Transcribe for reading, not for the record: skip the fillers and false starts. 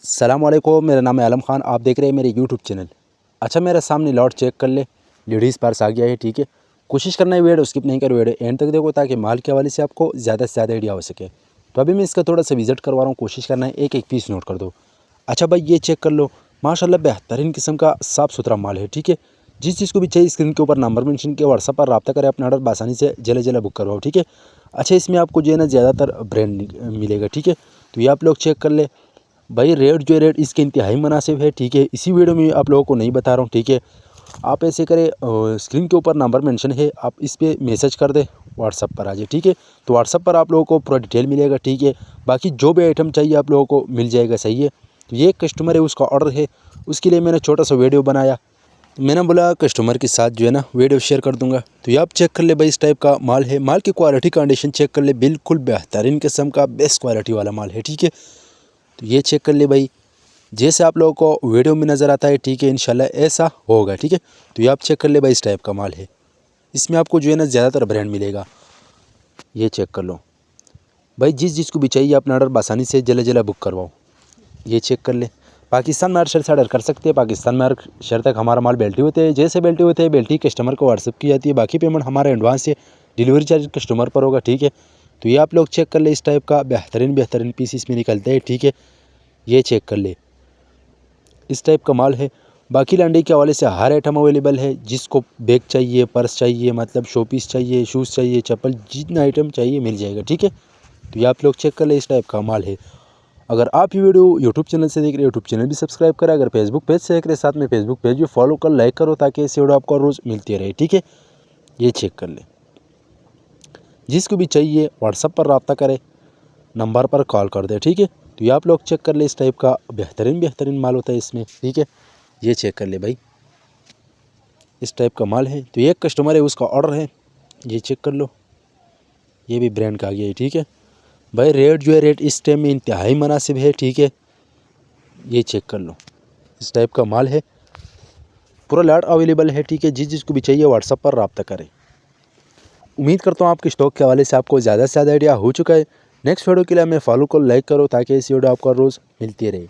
सलाम वालेकुम, मेरा नाम है आलम खान। आप देख रहे हैं मेरे यूट्यूब चैनल। अच्छा, मेरे सामने लॉट चेक कर ले, लेडीज़ पर्स आ गया है। ठीक है, कोशिश करना है वीडियो स्किप नहीं कर, वीडियो एंड तक देखो ताकि माल के हवाले से आपको ज़्यादा से ज़्यादा आइडिया हो सके। तो अभी मैं इसका थोड़ा सा विजिट करवा रहा हूँ, कोशिश करना है एक एक पीस नोट कर दो। अच्छा भाई, ये चेक कर लो, माशाल्लाह बेहतरीन किस्म का साफ़ सुथरा माल है। ठीक है, जिस चीज़ को भी चाहिए स्क्रीन के ऊपर नंबर मेंशन किया, व्हाट्सएप पर रब्ता करें, अपना ऑर्डर आसानी से जल्द जल्द बुक करवाओ। ठीक है, अच्छा इसमें आपको जो है ना ज़्यादातर ब्रांड मिलेगा। ठीक है, तो ये आप लोग चेक कर ले भाई। रेट जो है रेट इसके इंतहाई मुनासिब है। ठीक है, इसी वीडियो में आप लोगों को नहीं बता रहा हूँ। ठीक है, आप ऐसे करें, स्क्रीन के ऊपर नंबर मेंशन है, आप इस पर मैसेज कर दें, व्हाट्सएप पर आ जाए। ठीक है, तो व्हाट्सएप पर आप लोगों को पूरा डिटेल मिलेगा। ठीक है, बाकी जो भी आइटम चाहिए आप लोगों को मिल जाएगा। सही है, तो ये कस्टमर है, उसका ऑर्डर है, उसके लिए मैंने छोटा सा वीडियो बनाया। तो मैंने बोला कस्टमर के साथ जो है ना वीडियो शेयर कर दूंगा। तो ये आप चेक कर ले भाई, इस टाइप का माल है। माल की क्वालिटी कंडीशन चेक कर ले, बिल्कुल बेहतरीन किस्म का बेस्ट क्वालिटी वाला माल है। ठीक है, तो ये चेक कर ले भाई, जैसे आप लोगों को वीडियो में नज़र आता है। ठीक है, इंशाल्लाह ऐसा होगा। ठीक है, तो ये आप चेक कर ले भाई, इस टाइप का माल है। इसमें आपको जो है ना ज़्यादातर ब्रांड मिलेगा। ये चेक कर लो भाई, जिस को भी चाहिए अपना ऑर्डर आसानी से जल्द जल्द बुक करवाओ। ये चेक कर ले, पाकिस्तान में हर शहर से ऑर्डर कर सकते हैं। पाकिस्तान में हर शहर तक हमारा माल बेल्टी होते हैं। जैसे बेल्टी होते हैं, बेल्टी कस्टमर को व्हाट्सअप की जाती है। बाकी पेमेंट हमारा एडवांस है, डिलीवरी चार्ज कस्टमर पर होगा। ठीक है, तो ये आप लोग चेक कर ले, इस टाइप का बेहतरीन पीस इसमें निकलते हैं। ठीक है, ये चेक कर ले, इस टाइप का माल है। बाकी लंडी के हवाले से हर आइटम अवेलेबल है। जिसको बैग चाहिए, पर्स चाहिए, मतलब शो पीस चाहिए, शूज़ चाहिए, चप्पल, जितना आइटम चाहिए मिल जाएगा। ठीक है, तो ये आप लोग चेक कर ले, इस टाइप का माल है। अगर आप ये वीडियो यूट्यूब चैनल से देख रहे हो, यूट्यूब चैनल भी सब्सक्राइब करें। अगर फेसबुक पेज से देख रहे हैं, साथ में फेसबुक पेज भी फॉलो कर, लाइक करो, ताकि ऐसी वीडियो आपको रोज़ मिलती रहे। ठीक है, ये चेक कर ले, जिसको भी चाहिए व्हाट्सएप पर रब्ता करें, नंबर पर कॉल कर दे। ठीक है, तो ये आप लोग चेक कर ले, इस टाइप का बेहतरीन माल होता है इसमें। ठीक है, ये चेक कर ले भाई, इस टाइप का माल है। तो ये एक कस्टमर है, उसका ऑर्डर है, ये चेक कर लो, ये भी ब्रांड का आ गया है। ठीक है भाई, रेट जो है रेट इस टाइम में इंतहाई मुनासिब है। ठीक है, ये चेक कर लो, इस टाइप का माल है, पूरा लॉट अवेलेबल है। ठीक है, जिसको भी चाहिए व्हाट्सएप पर रब्ता करें। उम्मीद करता हूँ आपके स्टॉक के हवाले से आपको ज़्यादा से ज़्यादा आइडिया हो चुका है। नेक्स्ट वीडियो के लिए हमें फॉलो करो, लाइक करो, ताकि इस वीडियो आपको रोज़ मिलती रहे।